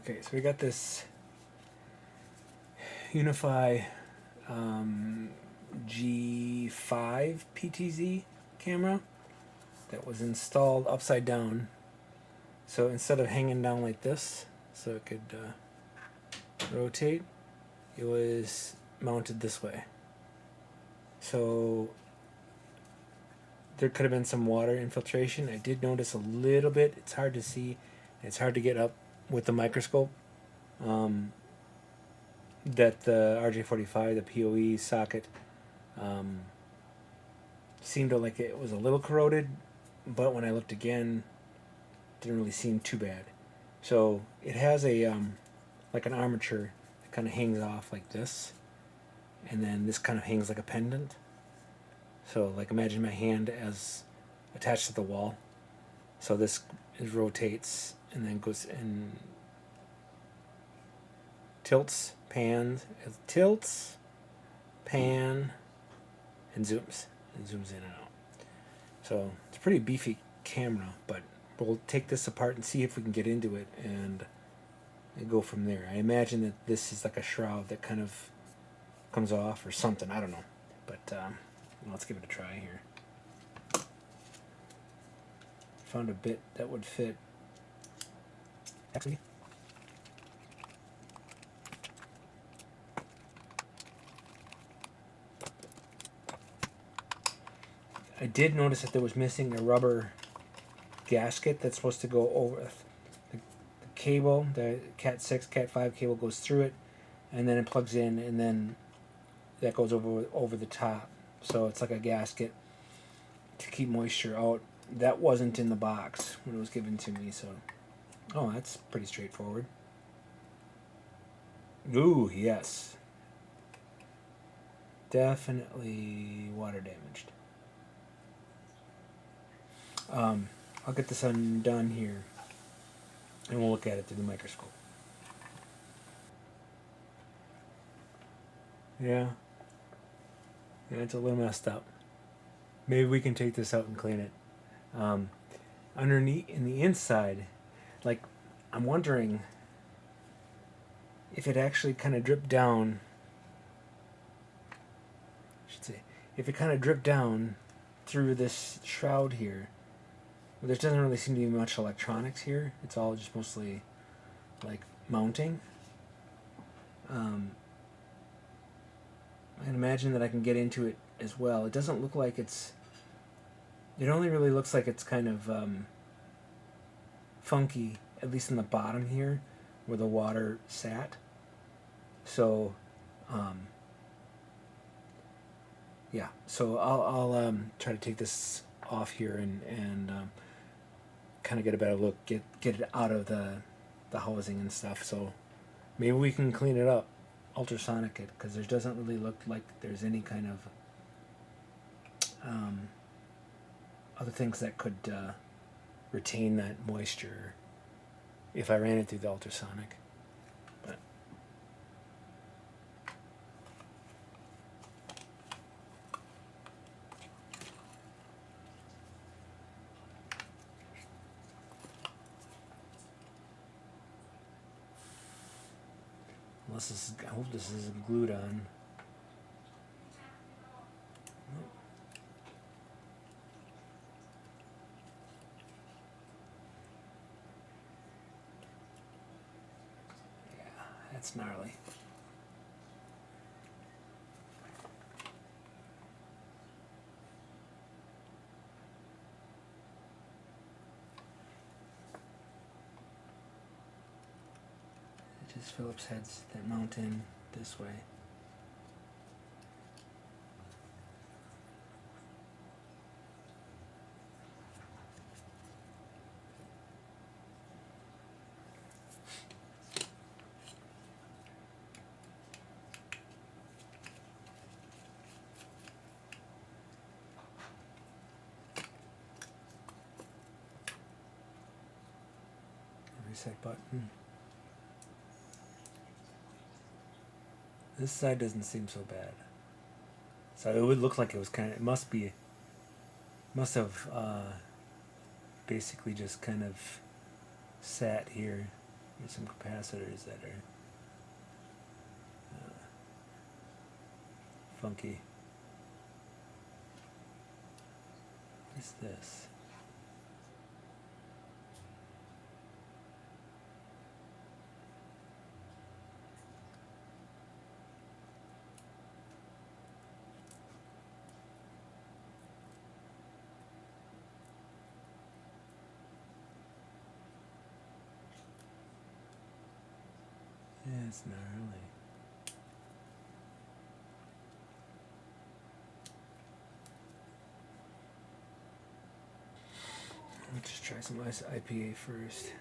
Okay, so we got this UniFi G5 PTZ camera that was installed upside down. So instead of hanging down like this, so it could rotate, it was mounted this way. So there could have been some water infiltration. I did notice a little bit. It's hard to see. It's hard to get up with the microscope. That the RJ45, the PoE socket, seemed like it was a little corroded, but when I looked again, it didn't really seem too bad. So it has a like an armature that kind of hangs off like this, and then this kind of hangs like a pendant. So like imagine my hand as attached to the wall. So this rotates and then goes and tilts, pans, it tilts, pan, and zooms in and out. So it's a pretty beefy camera, but we'll take this apart and see if we can get into it and go from there. I imagine that this is like a shroud that kind of comes off or something. I don't know, but let's give it a try here. Found a bit that would fit. Actually, I did notice that there was missing a rubber gasket that's supposed to go over the cable. The Cat 6, Cat 5 cable goes through it, and then it plugs in, and then that goes over the top. So it's like a gasket to keep moisture out. That wasn't in the box when it was given to me, so oh, that's pretty straightforward. Ooh, yes. Definitely water damaged. I'll get this undone here, and we'll look at it through the microscope. Yeah, it's a little messed up. Maybe we can take this out and clean it. Underneath, in the inside, like, I'm wondering if it actually kind of dripped down. I should say, if it kind of dripped down through this shroud here. There doesn't really seem to be much electronics here. It's all just mostly like mounting. I can imagine that I can get into it as well. It doesn't look like it's... It only really looks like it's kind of funky, at least in the bottom here, where the water sat. So, yeah. So I'll try to take this off here and kind of get a better look, get it out of the housing and stuff. So maybe we can clean it up, ultrasonic it, because there doesn't really look like there's any kind of other things that could retain that moisture if I ran it through the ultrasonic. But unless this is, I hope this isn't glued on. Yeah, that's gnarly. It is Phillips heads that mount in this way. Reset button. This side doesn't seem so bad. So it would look like it was kind of, it must have basically just kind of sat here Here's some capacitors that are funky. What is this? Yeah, it's gnarly. Let's just try some IPA first.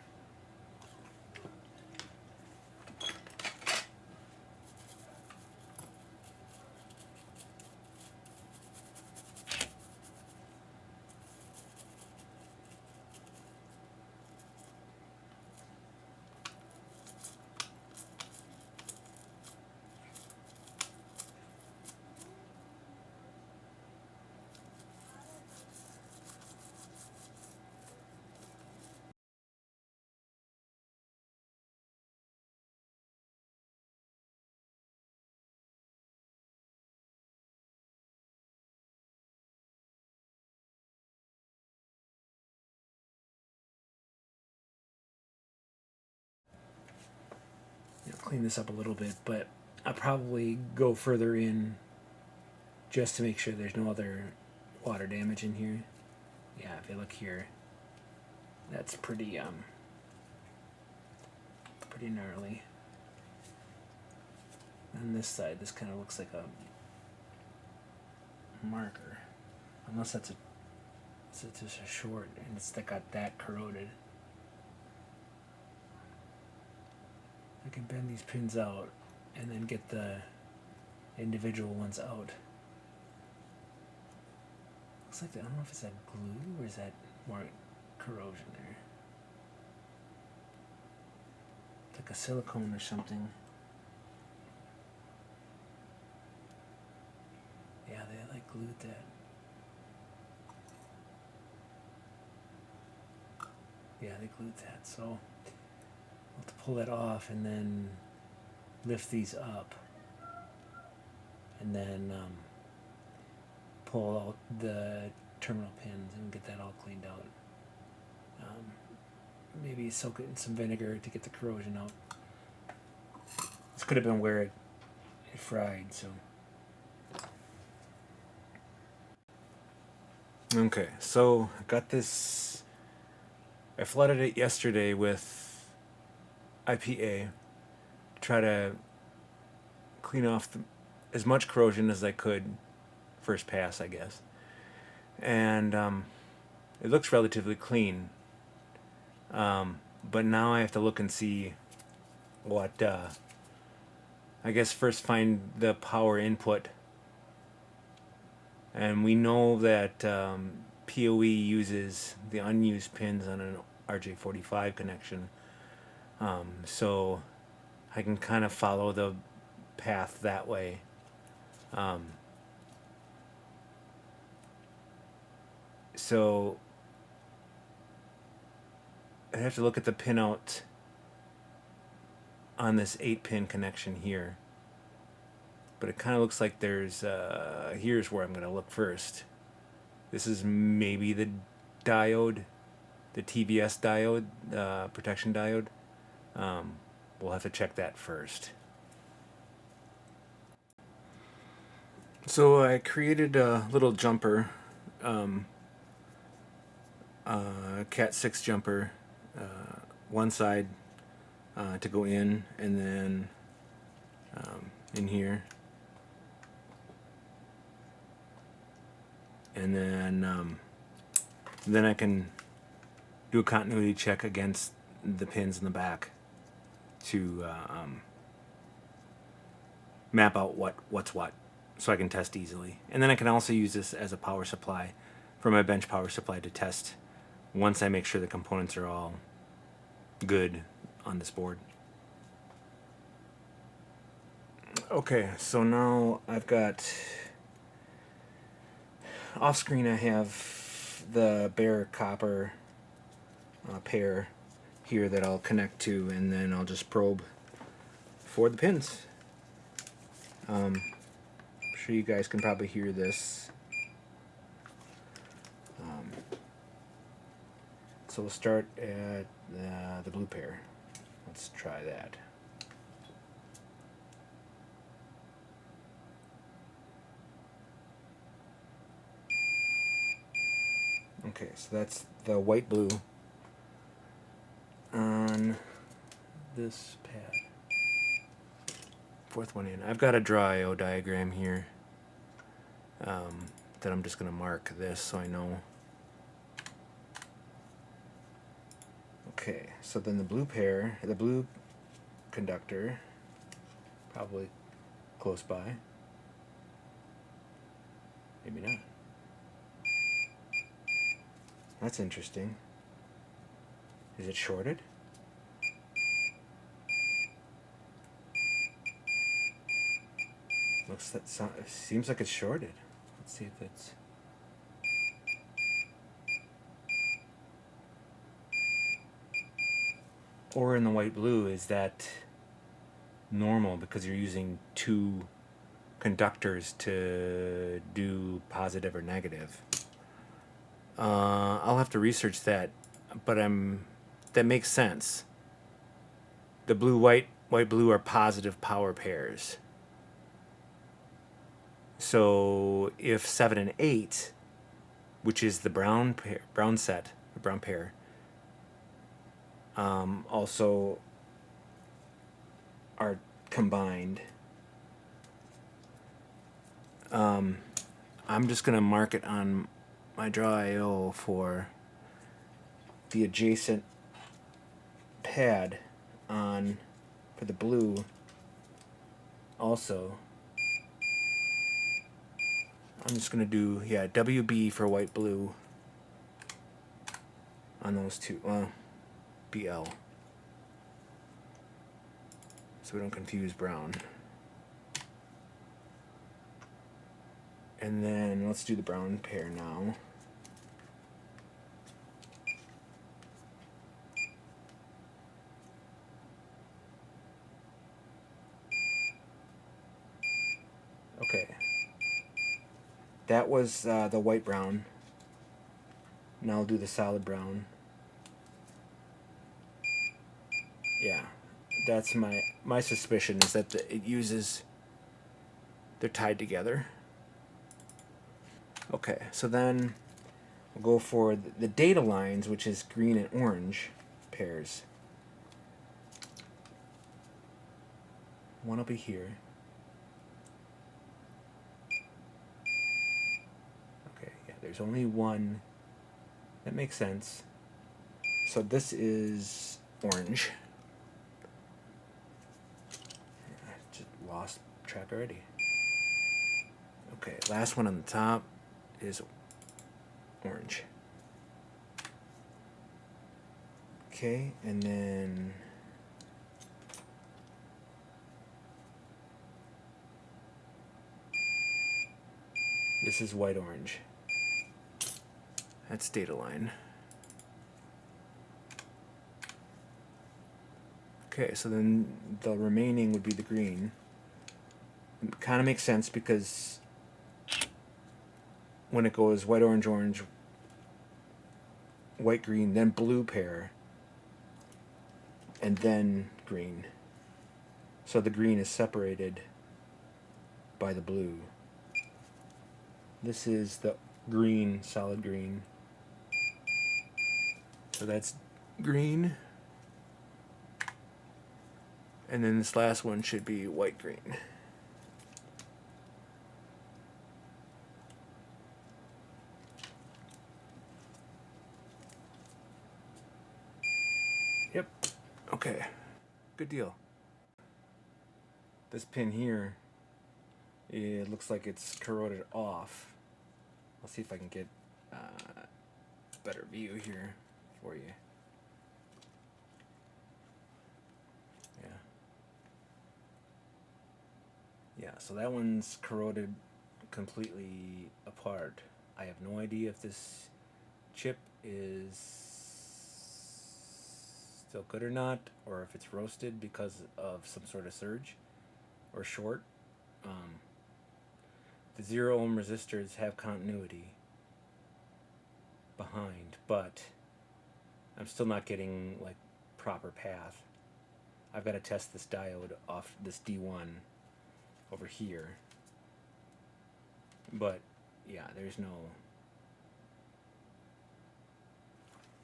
Clean this up a little bit, but I'll probably go further in just to make sure there's no other water damage in here. Yeah, if you look here, that's pretty gnarly. On this side, this kind of looks like a marker, unless that's just a short and it's got that corroded. I can bend these pins out and then get the individual ones out. Looks like I don't know if it's that glue or is that more corrosion there. It's like a silicone or something. Yeah, they like glued that. Yeah, they glued that. So I'll have to pull that off and then lift these up and then pull out the terminal pins and get that all cleaned out. Maybe soak it in some vinegar to get the corrosion out. This could have been where it fried, so. Okay, so I got this. I flooded it yesterday with IPA to try to clean off as much corrosion as I could. First pass, I guess. And it looks relatively clean. But now I have to look and see what, I guess first find the power input. And we know that PoE uses the unused pins on an RJ45 connection. So I can kind of follow the path that way. So I have to look at the pinout on this 8-pin connection here. But it kind of looks like there's, here's where I'm going to look first. This is maybe the diode, the TVS diode, protection diode. We'll have to check that first. So I created a little jumper, Cat 6 jumper, one side to go in, and then in here. And then I can do a continuity check against the pins in the back to map out what's what, so I can test easily. And then I can also use this as a power supply for my bench power supply to test once I make sure the components are all good on this board. Okay, so now I've got off screen. I have the bare copper pair here that I'll connect to, and then I'll just probe for the pins. I'm sure you guys can probably hear this. So we'll start at the blue pair. Let's try that. Okay, so that's the white blue on this pad. Fourth one in. I've got a draw I/O diagram here that I'm just going to mark this so I know. Okay, so then the blue pair, the blue conductor, probably close by. Maybe not. That's interesting. Is it shorted? Seems like it's shorted. Let's see if it's... Or in the white blue, is that normal because you're using two conductors to do positive or negative? I'll have to research that, but that makes sense. The blue, white, blue are positive power pairs. So if 7 and 8, which is the brown pair, brown pair, also are combined. I'm just gonna mark it on my draw I/O for the adjacent pad for the blue also. I'm just gonna do WB for white blue on those two. BL, so we don't confuse brown. And then let's do the brown pair now. Okay, that was the white brown. Now I'll do the solid brown. Yeah, that's my suspicion, is that they're tied together. Okay, so then we'll go for the data lines, which is green and orange pairs. One will be here. Okay, yeah, there's only one. That makes sense. So this is orange. I just lost track already. Okay, last one on the top is orange. Okay, and then this is white orange. That's data line. Okay, so then the remaining would be the green. It kind of makes sense because when it goes white, orange, orange, white, green, then blue pair, and then green. So the green is separated by the blue. This is the green, solid green. So that's green. And then this last one should be white, green. Yep. Okay. Good deal. This pin here, it looks like it's corroded off. I'll see if I can get a better view here for you. Yeah, so that one's corroded completely apart. I have no idea if this chip is still good or not, or if it's roasted because of some sort of surge or short. The 0 ohm resistors have continuity behind, but I'm still not getting like proper path. I've got to test this diode off this D1 over here, but yeah, there's no.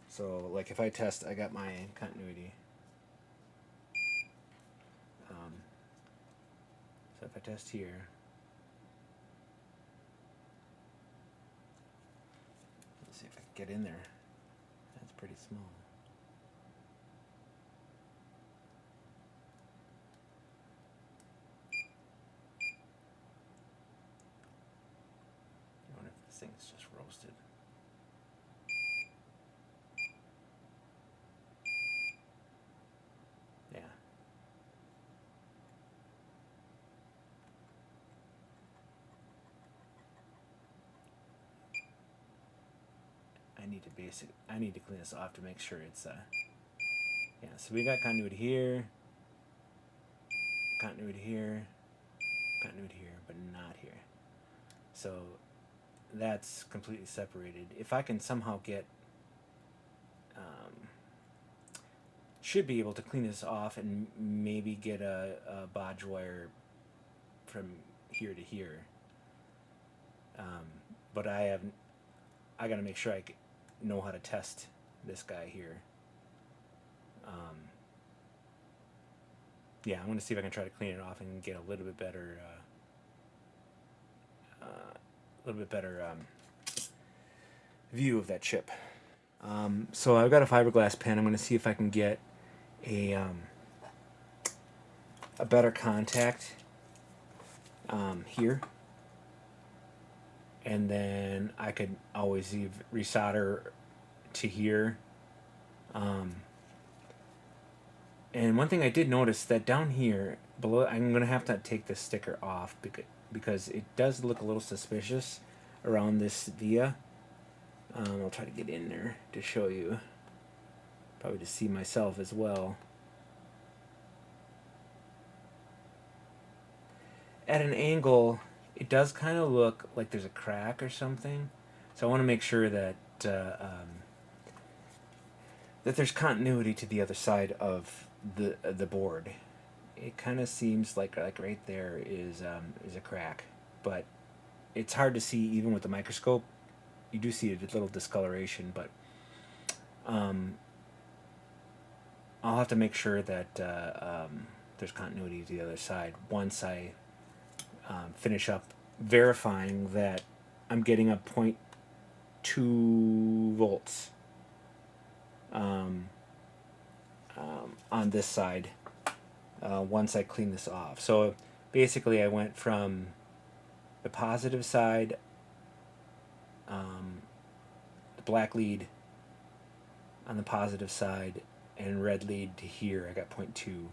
So like if I test, I got my continuity. So if I test here, let's see if I can get in there. That's pretty small. I wonder if this thing's just roasted. Yeah. I need to clean this off to make sure it's yeah, so we got continuity here, continuity here, continuity here, but not here. So that's completely separated. If I can somehow get should be able to clean this off and maybe get a bodge wire from here to here. But I got to make sure I know how to test this guy here. Yeah, I'm going to see if I can try to clean it off and get a little bit better view of that chip. So I've got a fiberglass pen. I'm going to see if I can get a better contact here, and then I could always resolder to here. And one thing I did notice that down here below, I'm going to have to take this sticker off because it does look a little suspicious around this via. I'll try to get in there to show you, probably to see myself as well. At an angle, it does kind of look like there's a crack or something, so I want to make sure that that there's continuity to the other side of the board. It kind of seems like right there is a crack, but it's hard to see even with the microscope. You do see a little discoloration, but I'll have to make sure that there's continuity to the other side once I finish up verifying that I'm getting a 0.2 volts on this side once I clean this off. So basically I went from the positive side, the black lead on the positive side, and red lead to here. I got 0.2.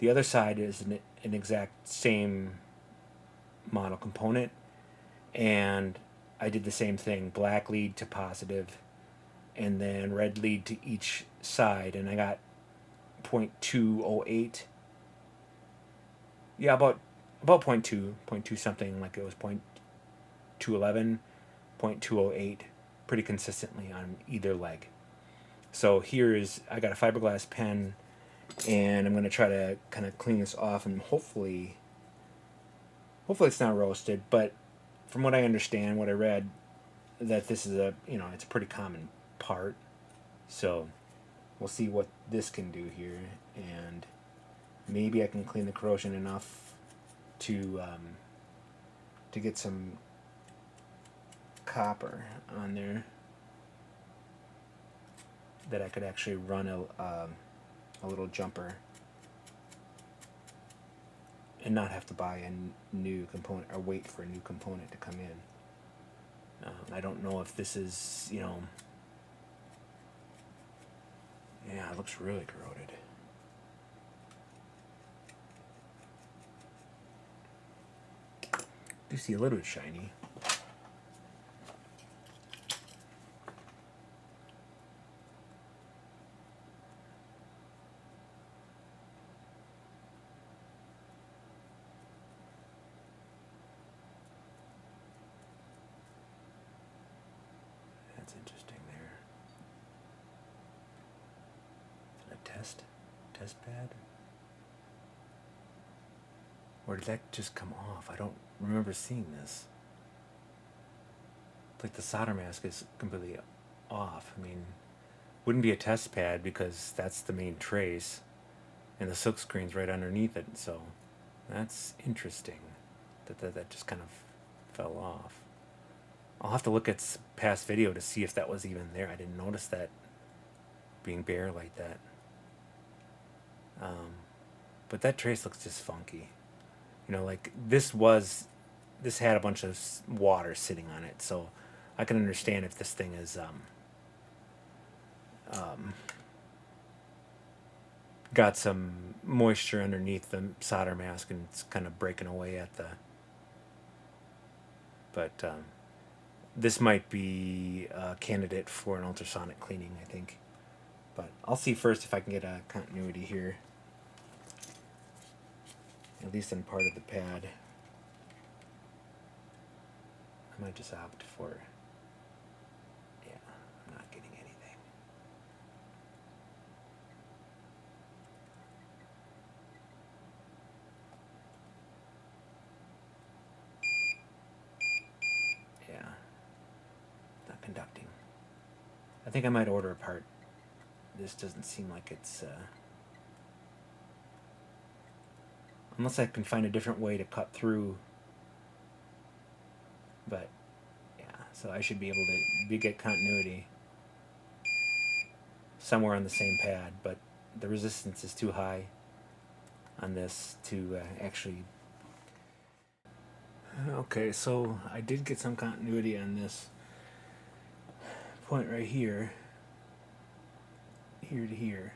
The other side is an exact same model component, and I did the same thing, black lead to positive and then red lead to each side, and I got 0.208. Yeah, about 0.2 something, like it was 0.211, 0.208, pretty consistently on either leg. So I got a fiberglass pen, and I'm going to try to kind of clean this off, and hopefully it's not roasted, but from what I understand, what I read, that this is it's a pretty common part. So we'll see what this can do here, and maybe I can clean the corrosion enough to get some copper on there that I could actually run a little jumper and not have to buy a new component or wait for a new component to come in. I don't know if this is, yeah, it looks really corroded. Do see a little bit shiny. test pad? Or did that just come off? I don't remember seeing this. It's like the solder mask is completely off. I mean, wouldn't be a test pad because that's the main trace, and the silk screen's right underneath it. So that's interesting that just kind of fell off. I'll have to look at past video to see if that was even there. I didn't notice that being bare like that. But that trace looks just funky. You know, like this had a bunch of water sitting on it, so I can understand if this thing is got some moisture underneath the solder mask and it's kind of breaking away at the. But this might be a candidate for an ultrasonic cleaning, I think. But I'll see first if I can get a continuity here, at least in part of the pad. I might just opt for, yeah, I'm not getting anything. Yeah, not conducting. I think I might order a part. This doesn't seem like it's, unless I can find a different way to cut through. But yeah, so I should be able to get continuity somewhere on the same pad, but the resistance is too high on this to actually. Okay, so I did get some continuity on this point right here, here to here.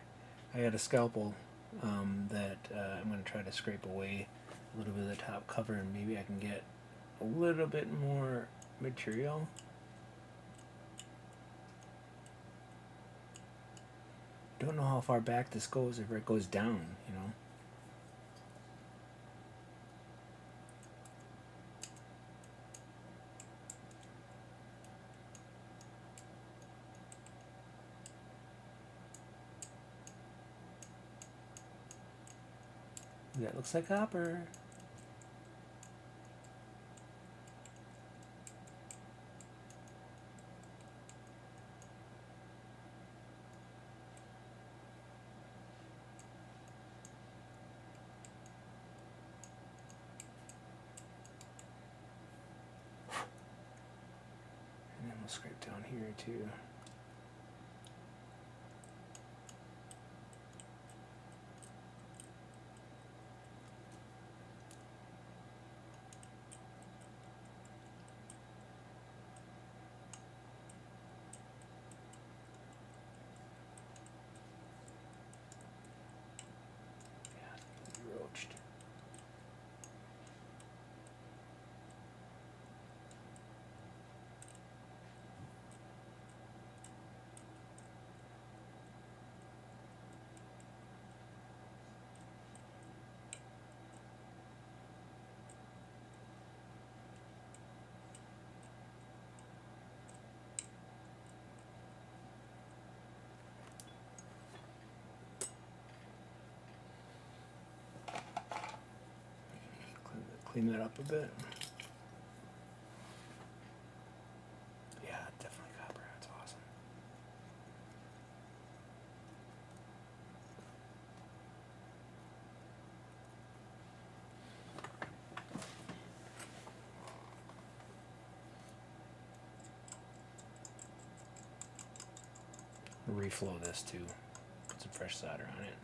I had a scalpel that I'm going to try to scrape away a little bit of the top cover, and maybe I can get a little bit more material. Don't know how far back this goes, if it goes down, you know. That looks like copper. And then we'll scrape down here too. Roached. Clean that up a bit. Yeah, definitely copper. That's awesome. Reflow this too. Put some fresh solder on it.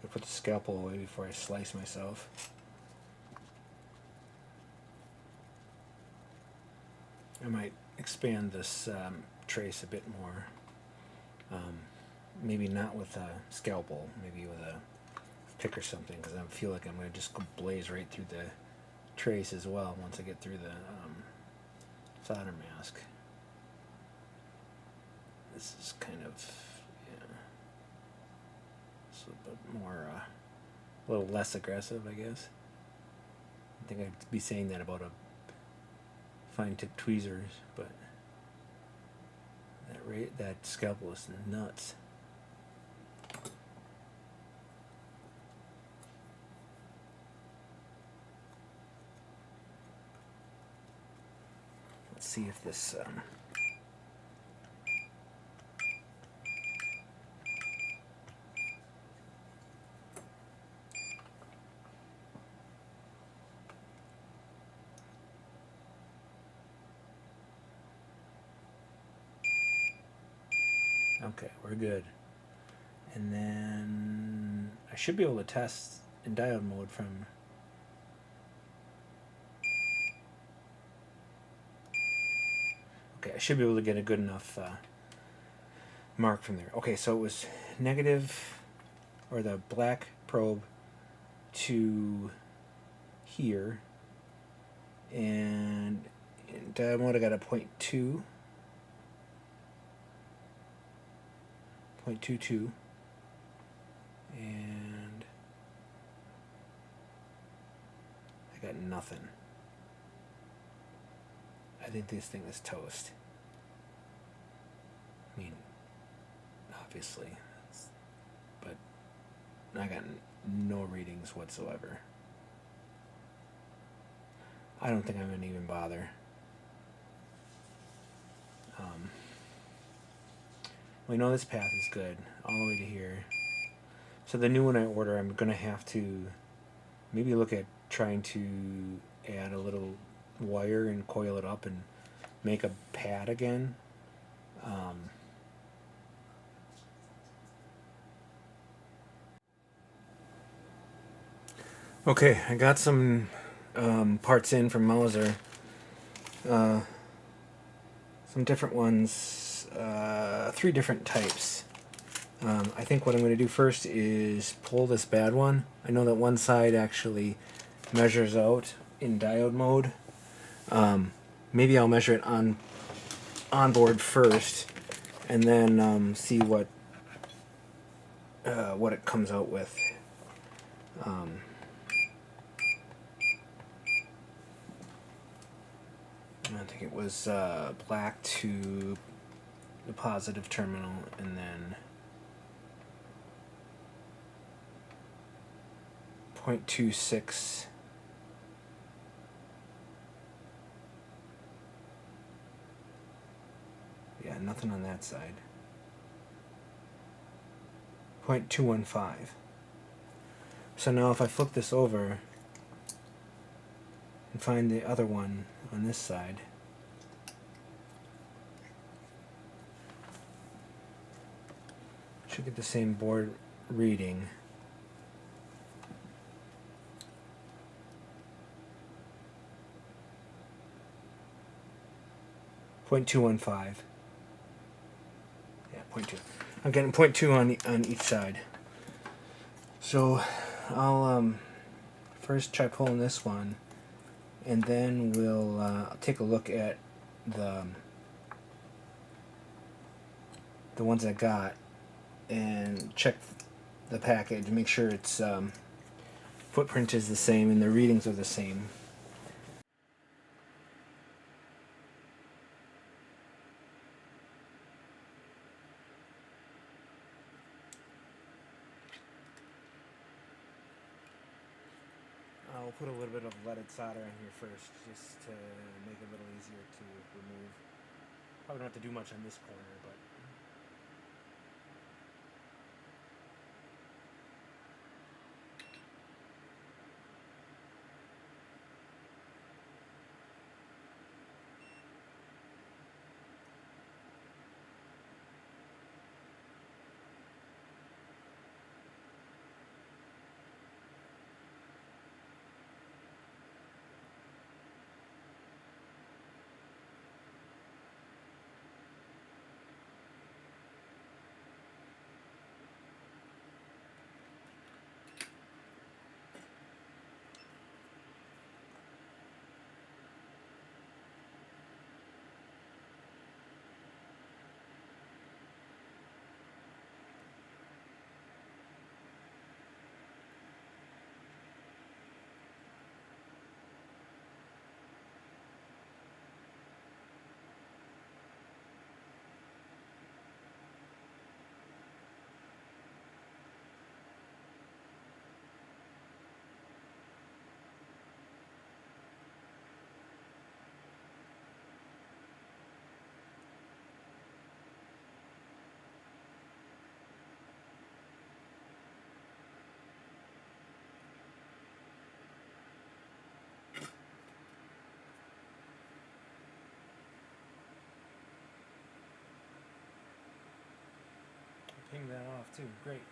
I'll put the scalpel away before I slice myself. I might expand this trace a bit more. Maybe not with a scalpel, maybe with a pick or something, because I feel like I'm going to just go blaze right through trace as well once I get through the solder mask. This is kind of, yeah, it's a bit more, a little less aggressive, I guess. I think I'd be saying that about a fine tip tweezers, but that scalpel is nuts. Let's see if this okay, we're good. And then I should be able to test in diode mode from I should be able to get a good enough mark from there. Okay, so it was negative, or the black probe to here, and in diode mode I got a 0.2, 0.22, and I got nothing. I think this thing is toast. I mean, obviously, but I got no readings whatsoever. I don't think I'm gonna even bother. We know this path is good all the way to here. So the new one I order, I'm gonna have to maybe look at trying to add a little wire and coil it up and make a pad again. Okay, I got some parts in from Mauser. Some different ones, 3 different types. I think what I'm going to do first is pull this bad one. I know that one side actually measures out in diode mode. Maybe I'll measure it on board first, and then see what it comes out with. I think it was black to the positive terminal, and then 0.26. Yeah, nothing on that side. 0.215. So now if I flip this over and find the other one on this side, should get the same board reading. .215. Yeah, 0.2. I'm getting 0.2 on each side. So I'll first try pulling this one, and then we'll take a look at the ones I got and check the package, make sure its footprint is the same and the readings are the same. I'll put a little bit of leaded solder on here first, just to make it a little easier to remove. Probably don't have to do much on this corner, but off too. Great.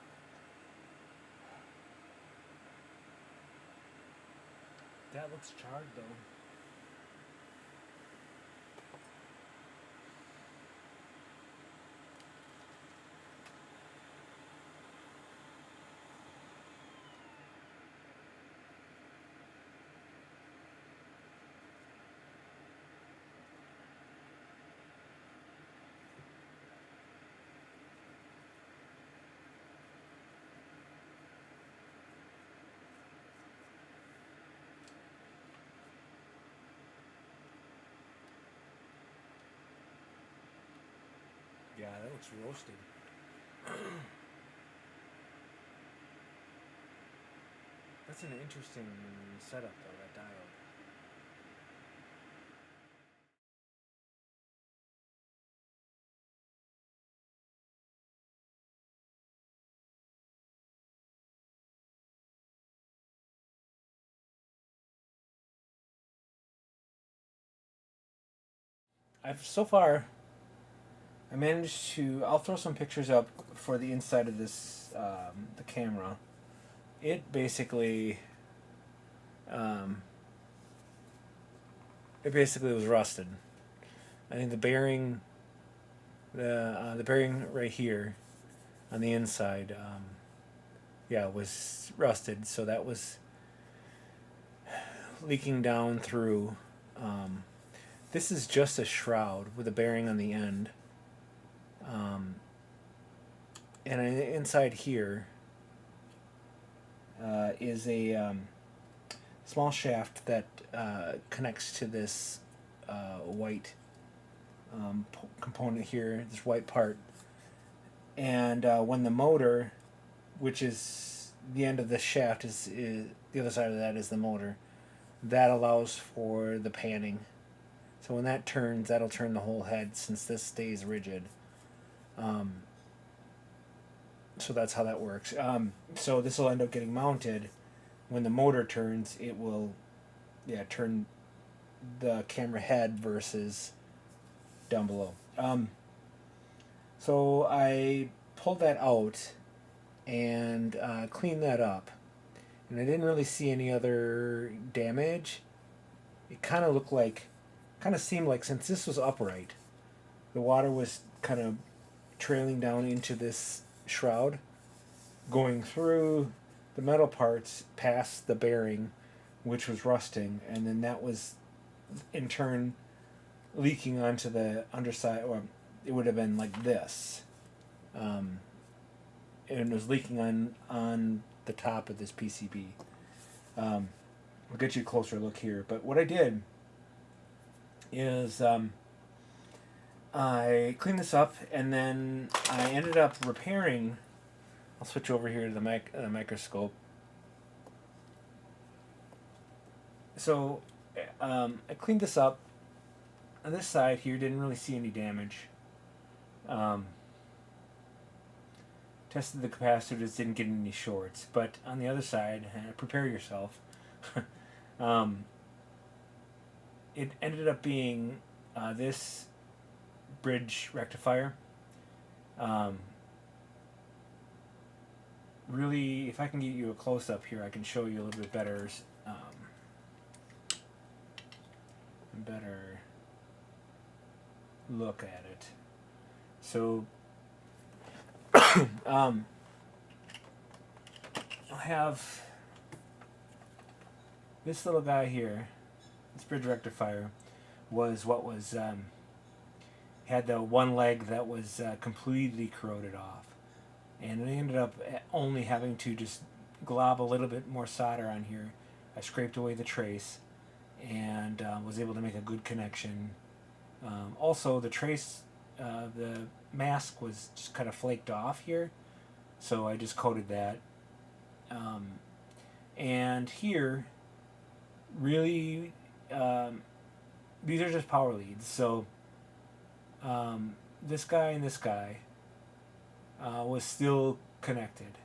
That looks charred though. Yeah, that looks roasted. That's an interesting setup though, that diode. I managed to. I'll throw some pictures up for the inside of this, the camera. It basically, um, it basically was rusted. I think the bearing right here, on the inside, yeah, was rusted. So that was leaking down through. This is just a shroud with a bearing on the end. And inside here is a small shaft that connects to this white component here, this white part. And when the motor, which is the end of the shaft, is the other side of that is the motor, that allows for the panning. So when that turns, that'll turn the whole head since this stays rigid. So that's how that works. So this will end up getting mounted. When the motor turns, it will, turn the camera head versus down below. So I pulled that out and cleaned that up, and I didn't really see any other damage. It kind of seemed like since this was upright, the water was kind of trailing down into this shroud, going through the metal parts past the bearing, which was rusting, and then that was in turn leaking onto the underside, or it would have been like this, and it was leaking on the top of this PCB. I'll get you a closer look here, but what I did is I cleaned this up, and then I ended up repairing. I'll switch over here to the microscope. So I cleaned this up. On this side here, didn't really see any damage. Tested the capacitors, didn't get any shorts. But on the other side, prepare yourself. It ended up being this bridge rectifier. Really, if I can get you a close-up here, I can show you a little bit better. Better look at it. So, I'll have this little guy here. This bridge rectifier was what was had the one leg that was completely corroded off, and I ended up only having to just glob a little bit more solder on here. I scraped away the trace and was able to make a good connection. Also, the trace, the mask was just kind of flaked off here, so I just coated that. And here, really, these are just power leads. So this guy and this guy was still connected.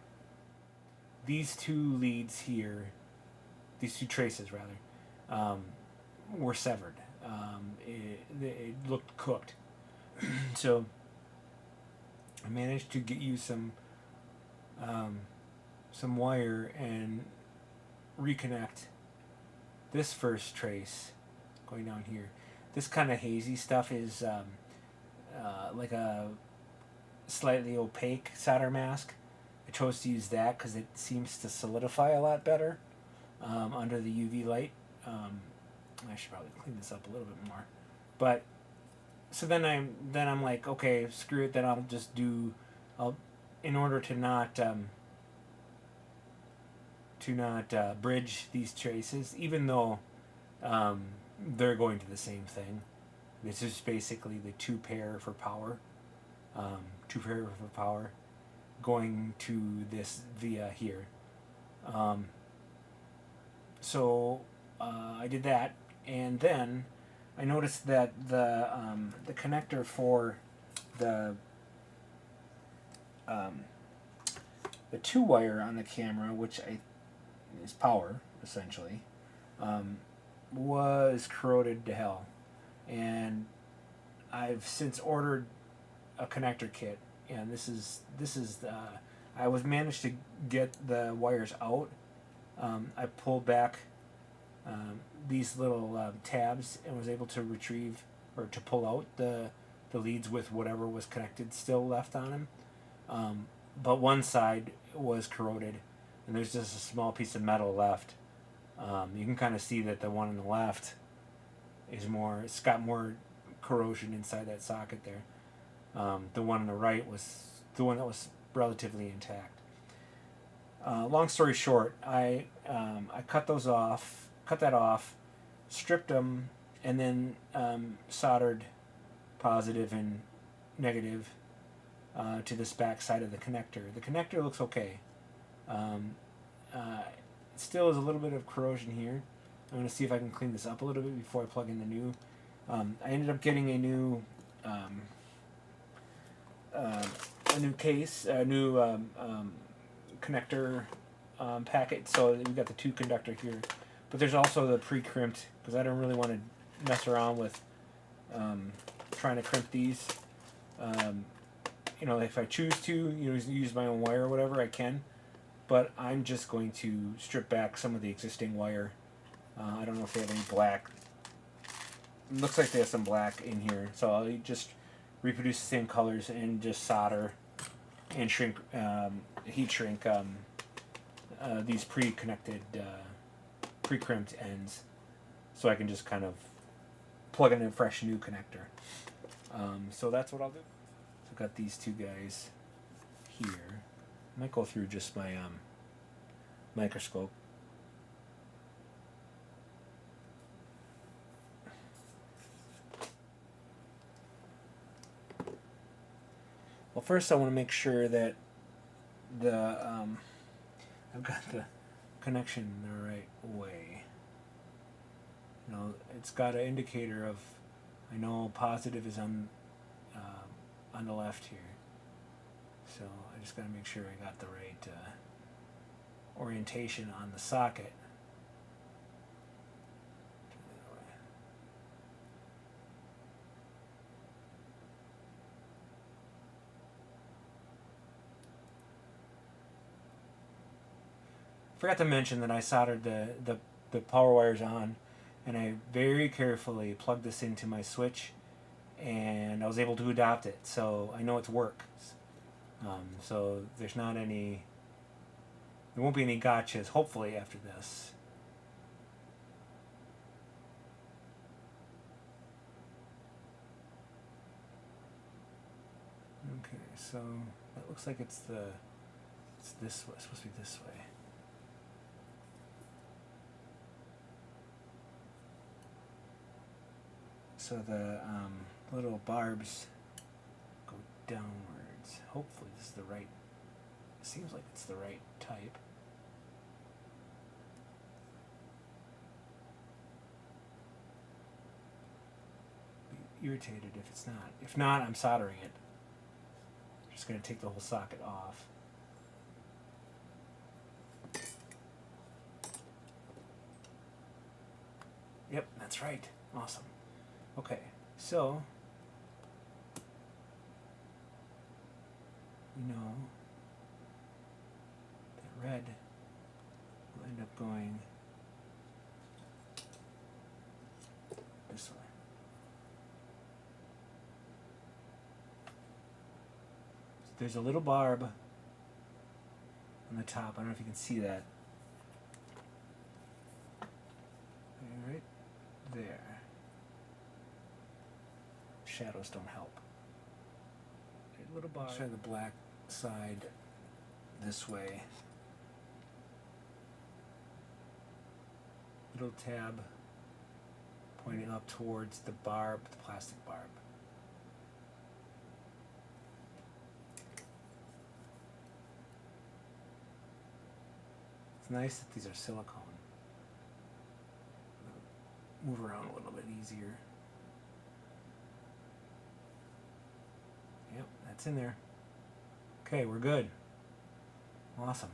These two leads here, these two traces rather, were severed. It looked cooked. So I managed to get you some some wire and reconnect this first trace going down here. This kind of hazy stuff is like a slightly opaque solder mask. I chose to use that because it seems to solidify a lot better under the UV light. I should probably clean this up a little bit more, but so then I'm like, okay, screw it. Then I'll just do, in order to not bridge these traces, even though they're going to the same thing. This is basically the two pair for power, going to this via here. So I did that, and then I noticed that the connector for the 2-wire on the camera, which is power essentially, was corroded to hell, and I've since ordered a connector kit, and this is I was managed to get the wires out. I pulled back these little tabs and was able to retrieve or to pull out the leads with whatever was connected still left on them. But one side was corroded, and there's just a small piece of metal left. You can kind of see that the one on the left is it's got more corrosion inside that socket there. The one on the right was the one that was relatively intact. Long story short, I cut that off, stripped them, and then soldered positive and negative to this back side of the connector. The connector looks okay. Still is a little bit of corrosion here. I'm going to see if I can clean this up a little bit before I plug in the new. I ended up getting a new case, a new connector packet. So we've got the 2 conductor here, but there's also the pre-crimped, because I don't really want to mess around with trying to crimp these. If I choose to, use my own wire or whatever, I can. But I'm just going to strip back some of the existing wire. I don't know if they have any black. It looks like they have some black in here, so I'll just reproduce the same colors and just solder and heat shrink these pre-connected, pre-crimped ends, so I can just kind of plug in a fresh new connector. So that's what I'll do. So I've got these 2 guys here. I might go through just my microscope. Well, first I want to make sure that I've got the connection the right way. It's got an indicator of, I know positive is on the left here. So I just got to make sure I got the right orientation on the socket. Forgot to mention that I soldered the power wires on, and I very carefully plugged this into my switch, and I was able to adopt it, so I know it works. So there won't be any gotchas, hopefully, after this. Okay, so that looks like it's this way. It's supposed to be this way. So the little barbs go downwards. Hopefully this is the right, it seems like it's the right type. Be irritated if it's not. If not, I'm soldering it. I'm just going to take the whole socket off. Yep, that's right. Awesome. Okay, so red will end up going this way. So there's a little barb on the top. I don't know if you can see that. Right there. Shadows don't help. A little barb. Try the black side this way. Little tab pointing up towards the barb, the plastic barb. It's nice that these are silicone. Move around a little bit easier. Yep, that's in there. Okay, we're good. Awesome.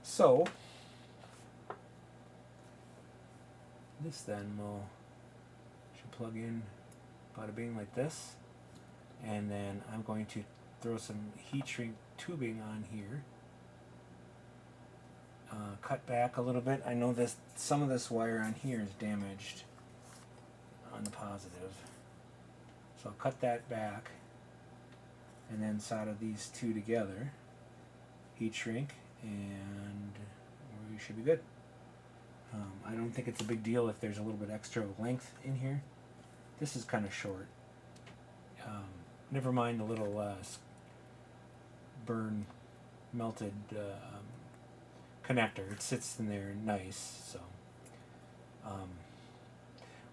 So, this then should plug in bada bing like this, and then I'm going to throw some heat shrink tubing on here. Cut back a little bit. I know some of this wire on here is damaged on the positive, so I'll cut that back and then solder these two together, heat shrink, and we should be good. I don't think it's a big deal if there's a little bit extra length in here. This is kind of short. Never mind the little burn melted connector. It sits in there nice, so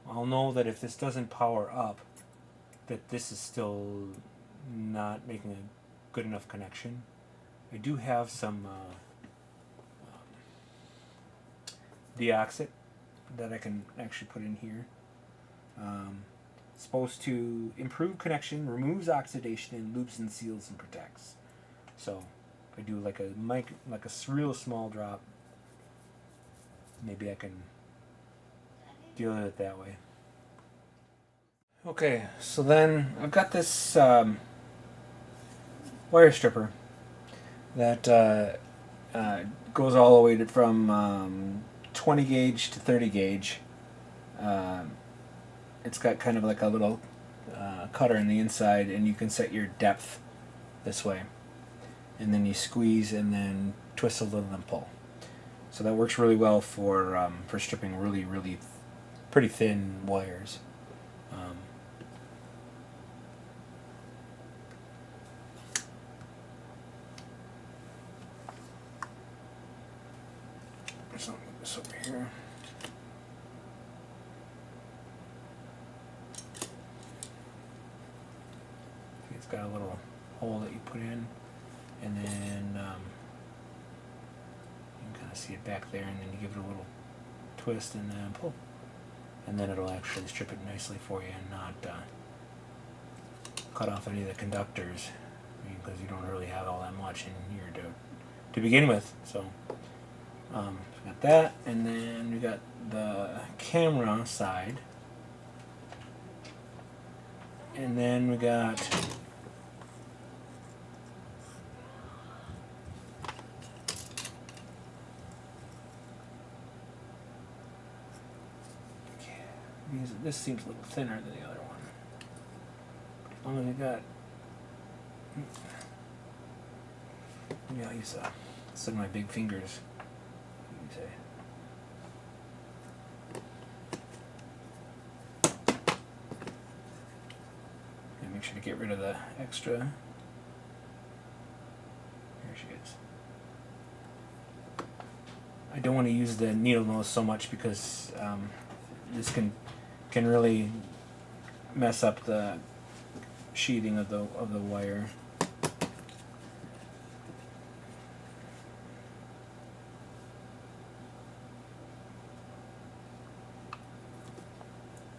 I'll know that if this doesn't power up, that this is still not making a good enough connection. I do have some deoxit that I can actually put in here. Supposed to improve connection, removes oxidation, and loops and seals and protects. So if I do like a real small drop, maybe I can deal with it that way. Okay, so then I've got this wire stripper that goes all the way from 20 gauge to 30 gauge. It's got kind of like a little cutter in the inside, and you can set your depth this way. And then you squeeze and then twist a little and pull. So that works really well for stripping really pretty thin wires. So I'll move this over here. It's got a little hole that you put in, and then you can kind of see it back there, and then you give it a little twist and then pull, and then it'll actually strip it nicely for you and not cut off any of the conductors, because you don't really have all that much in here to begin with. So got that, and then we got the camera side, and then we got this seems a little thinner than the other one. As long as we got, maybe I'll use some of my big fingers. And make sure to get rid of the extra. Here she is. I don't want to use the needle nose so much because this can really mess up the sheathing of the wire.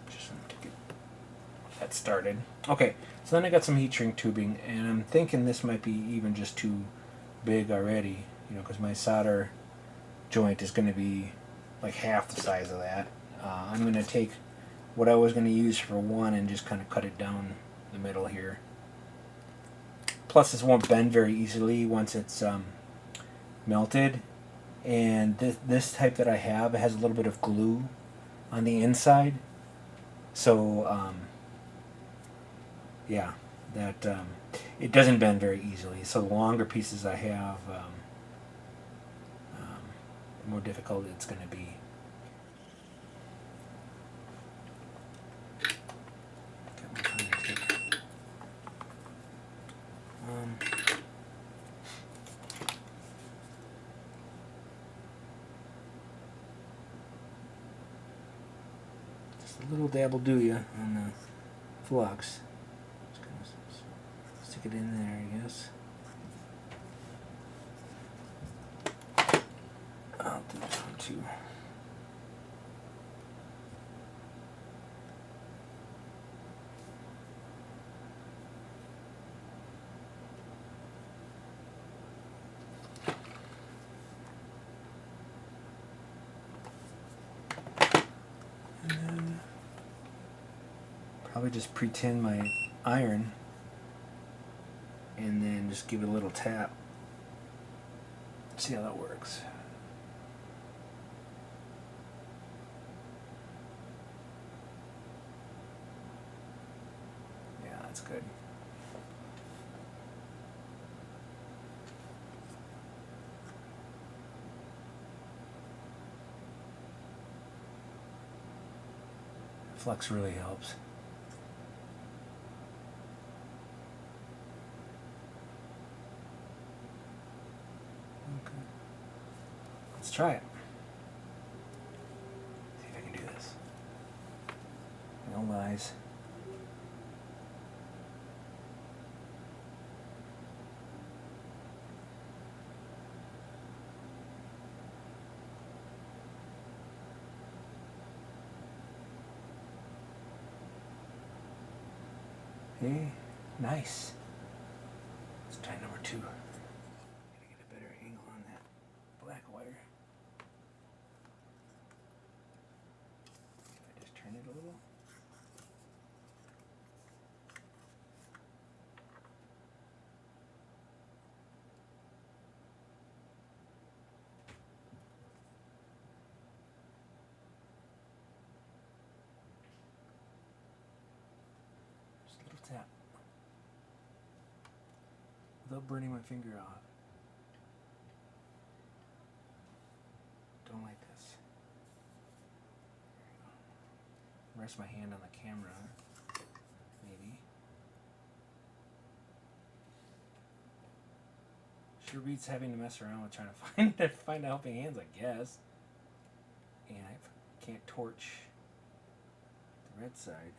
Just to get that started. Okay, so then I got some heat shrink tubing, and I'm thinking this might be even just too big already, because my solder joint is going to be like half the size of that. I'm going to take what I was going to use for one and just kind of cut it down the middle here. plus this won't bend very easily once it's melted. And this type that I have, it has a little bit of glue on the inside. So, yeah, that it doesn't bend very easily. So the longer pieces I have, the more difficult it's going to be. Just a little dab will do you on the flux. Just kind of stick it in there, I guess. I'll do this one too. And then probably just pre-tin my iron and then just give it a little tap. See how that works. Yeah, that's good. Flux really helps. Okay. Let's try it. See if I can do this. No lies. Hey, nice. Let's try number 2. Gotta get a better angle on that black wire. I just turn it a little. Just a little tap. Without burning my finger off. Don't like this. Rest my hand on the camera, maybe. Sure beats having to mess around with trying to find helping hands, I guess. And I can't torch the red side.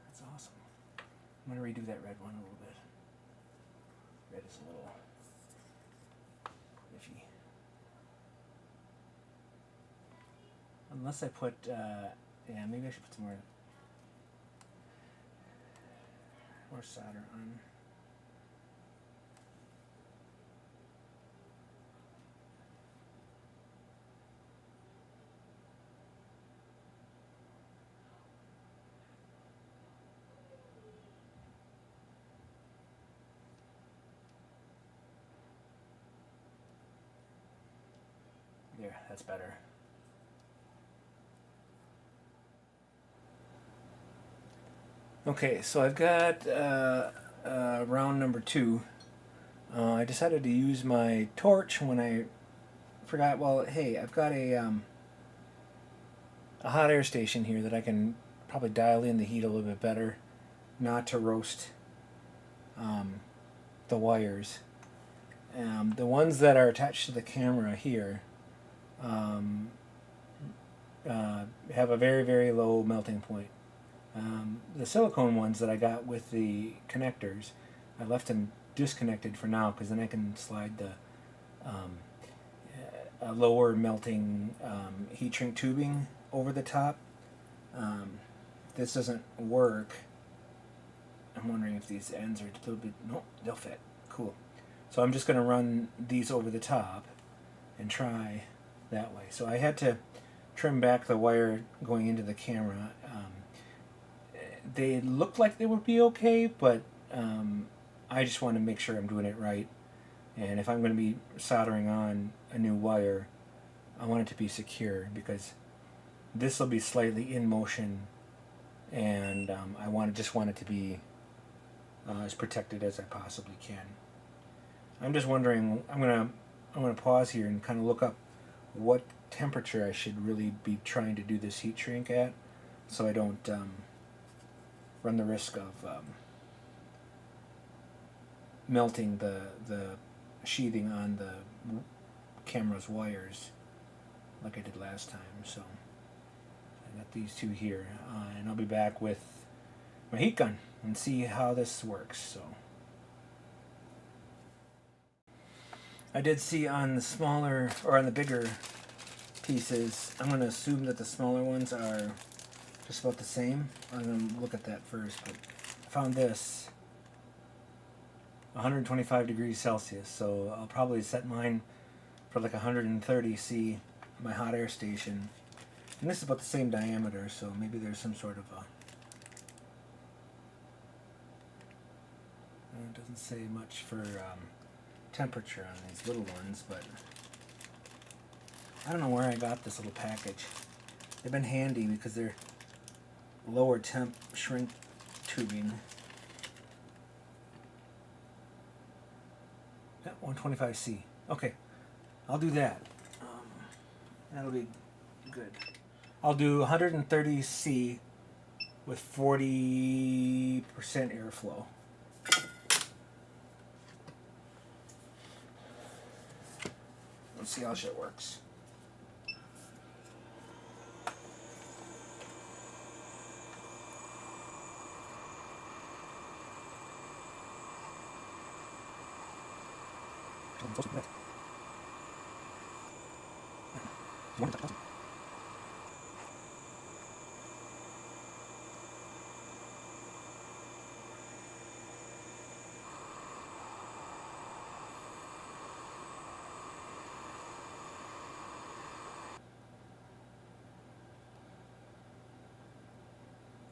That's awesome. I'm going to redo that red one a little bit. Red is a little iffy. Unless I put, yeah, maybe I should put some more solder on. There, that's better. Okay, so I've got round number 2. I decided to use my torch when I forgot. Well, hey, I've got a hot air station here that I can probably dial in the heat a little bit better, not to roast the wires. The ones that are attached to the camera here have a very, very low melting point. The silicone ones that I got with the connectors, I left them disconnected for now because then I can slide the a lower melting heat shrink tubing over the top. If this doesn't work, I'm wondering if these ends are a little bit, no, they'll fit. Cool. So I'm just going to run these over the top and try that way. So I had to trim back the wire going into the camera. They looked like they would be okay, but I just want to make sure I'm doing it right. And if I'm going to be soldering on a new wire, I want it to be secure, because this will be slightly in motion, and I just want it to be as protected as I possibly can. I'm just wondering, I'm gonna pause here and kind of look up what temperature I should really be trying to do this heat shrink at, so I don't run the risk of melting the sheathing on the camera's wires like I did last time. So I got these two here, and I'll be back with my heat gun and see how this works. So I did see on the smaller, or on the bigger pieces, I'm going to assume that the smaller ones are just about the same. I'm going to look at that first, but I found this 125 degrees Celsius, so I'll probably set mine for like 130 C, my hot air station. And this is about the same diameter, so maybe there's some sort of a... It doesn't say much for temperature on these little ones, but I don't know where I got this little package. They've been handy because they're lower temp shrink tubing. Yeah, 125C. Okay, I'll do that. That'll be good. I'll do 130C with 40% airflow. Let's see how shit works.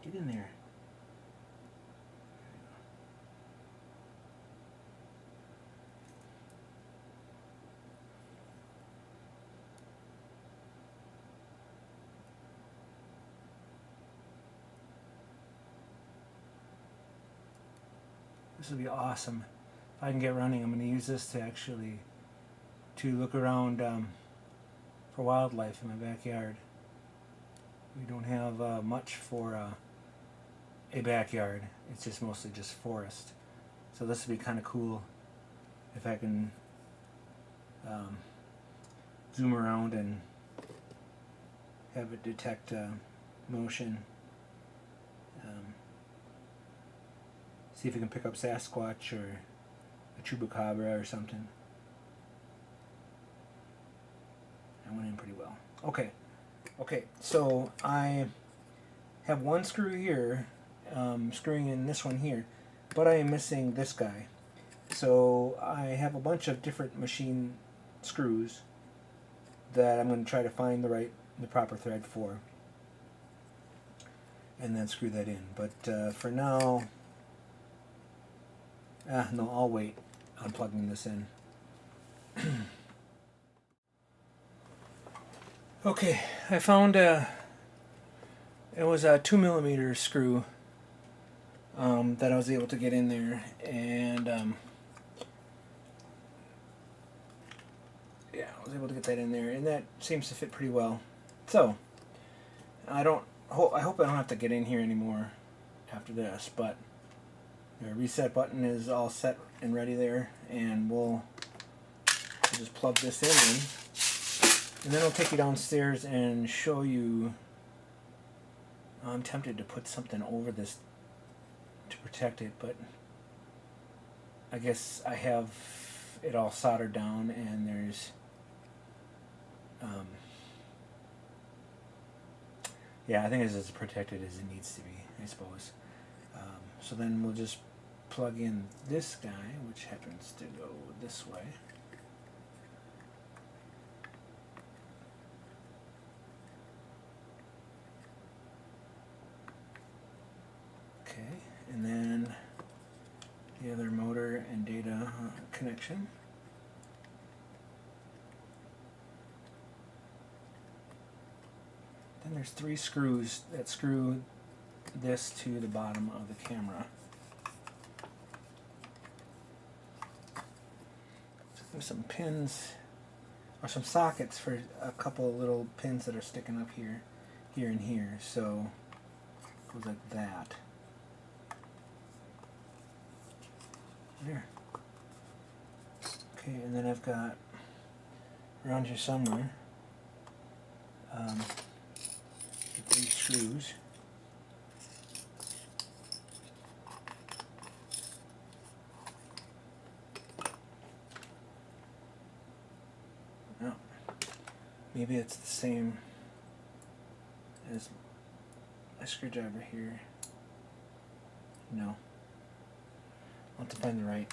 Get in there. This will be awesome. If I can get running, I'm going to use this to look around for wildlife in my backyard. We don't have much for a backyard. It's just mostly just forest. So this would be kind of cool if I can zoom around and have it detect motion. See if we can pick up Sasquatch or a chupacabra or something. That went in pretty well. Okay, so I have one screw here, screwing in this one here, but I am missing this guy. So I have a bunch of different machine screws that I'm going to try to find the proper thread for, and then screw that in. But for now, no, I'll wait on plugging this in. Okay, I found it was a 2mm screw that I was able to get in there, and yeah, I was able to get that in there, and that seems to fit pretty well. So I hope I don't have to get in here anymore after this, but the reset button is all set and ready there, and we'll just plug this in, and then I'll take you downstairs and show you. I'm tempted to put something over this to protect it, but I guess I have it all soldered down, and there's yeah, I think it's as protected as it needs to be, I suppose. So then we'll just plug in this guy, which happens to go this way. Okay, and then the other motor and data connection. Then there's 3 screws that screw this to the bottom of the camera. There's some pins, or some sockets for a couple of little pins that are sticking up here, and here. So it goes like that. There. Okay, and then I've got around here somewhere the 3 screws. Maybe it's the same as a screwdriver here. No. I'll have to find the right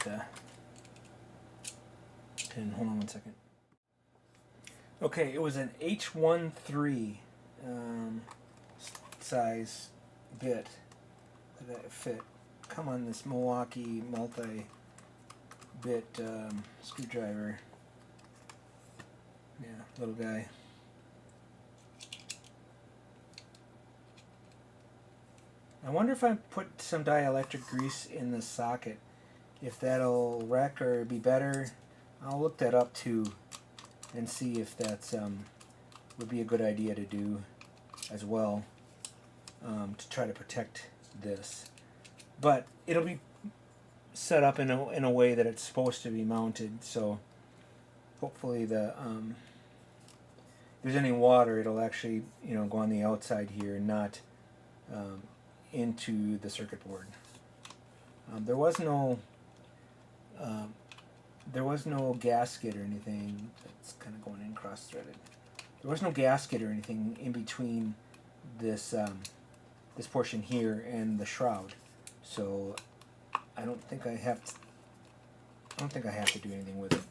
pin. Hold on one second. Okay, it was an H13 size bit that fit. Come on, this Milwaukee multi-bit screwdriver. Yeah, little guy. I wonder if I put some dielectric grease in the socket, if that'll wreck or be better. I'll look that up too and see if that's would be a good idea to do as well, to try to protect this. But it'll be set up in a way that it's supposed to be mounted, so hopefully the if there's any water, it'll actually, go on the outside here and not into the circuit board. There was no gasket or anything. That's kind of going in cross-threaded. There was no gasket or anything in between this this portion here and the shroud, so I don't think I have to do anything with it,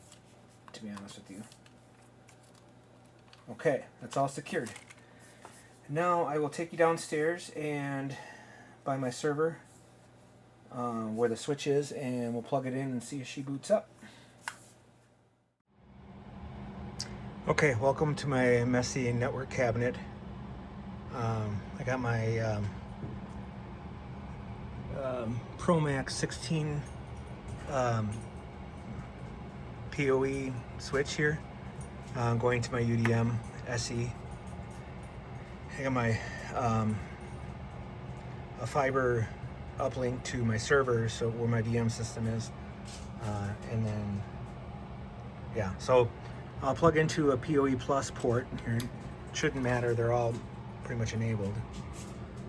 to be honest with you. Okay, that's all secured. Now I will take you downstairs and by my server where the switch is, and we'll plug it in and see if she boots up. Okay, welcome to my messy network cabinet. I got my ProMax 16 PoE switch here, going to my UDM SE. I got my a fiber uplink to my server, so where my VM system is, and then so I'll plug into a PoE Plus port here. It shouldn't matter, they're all pretty much enabled,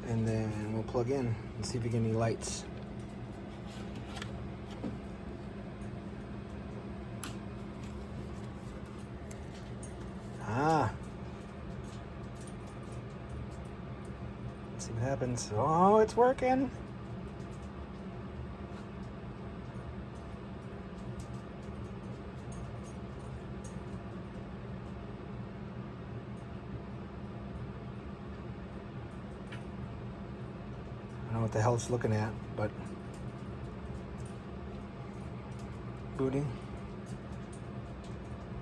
and then we'll plug in and see if we get any lights. Let's see what happens. Oh, it's working. I don't know what the hell it's looking at, but booting.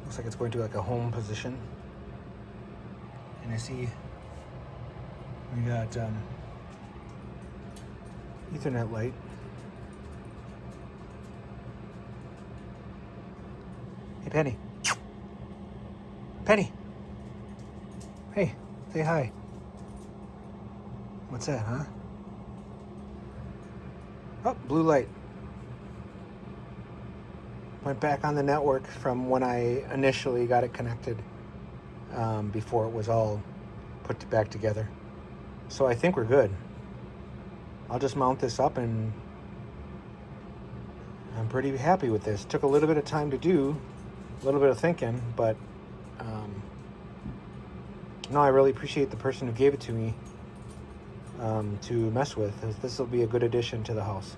Looks like it's going to like a home position. And I see we got Ethernet light. Hey, Penny. Penny. Hey, say hi. What's that, huh? Oh, blue light. Went back on the network from when I initially got it connected, before it was all put back together. So I think we're good. I'll just mount this up, and I'm pretty happy with this. Took a little bit of time to do, a little bit of thinking, but no, I really appreciate the person who gave it to me to mess with. This will be a good addition to the house.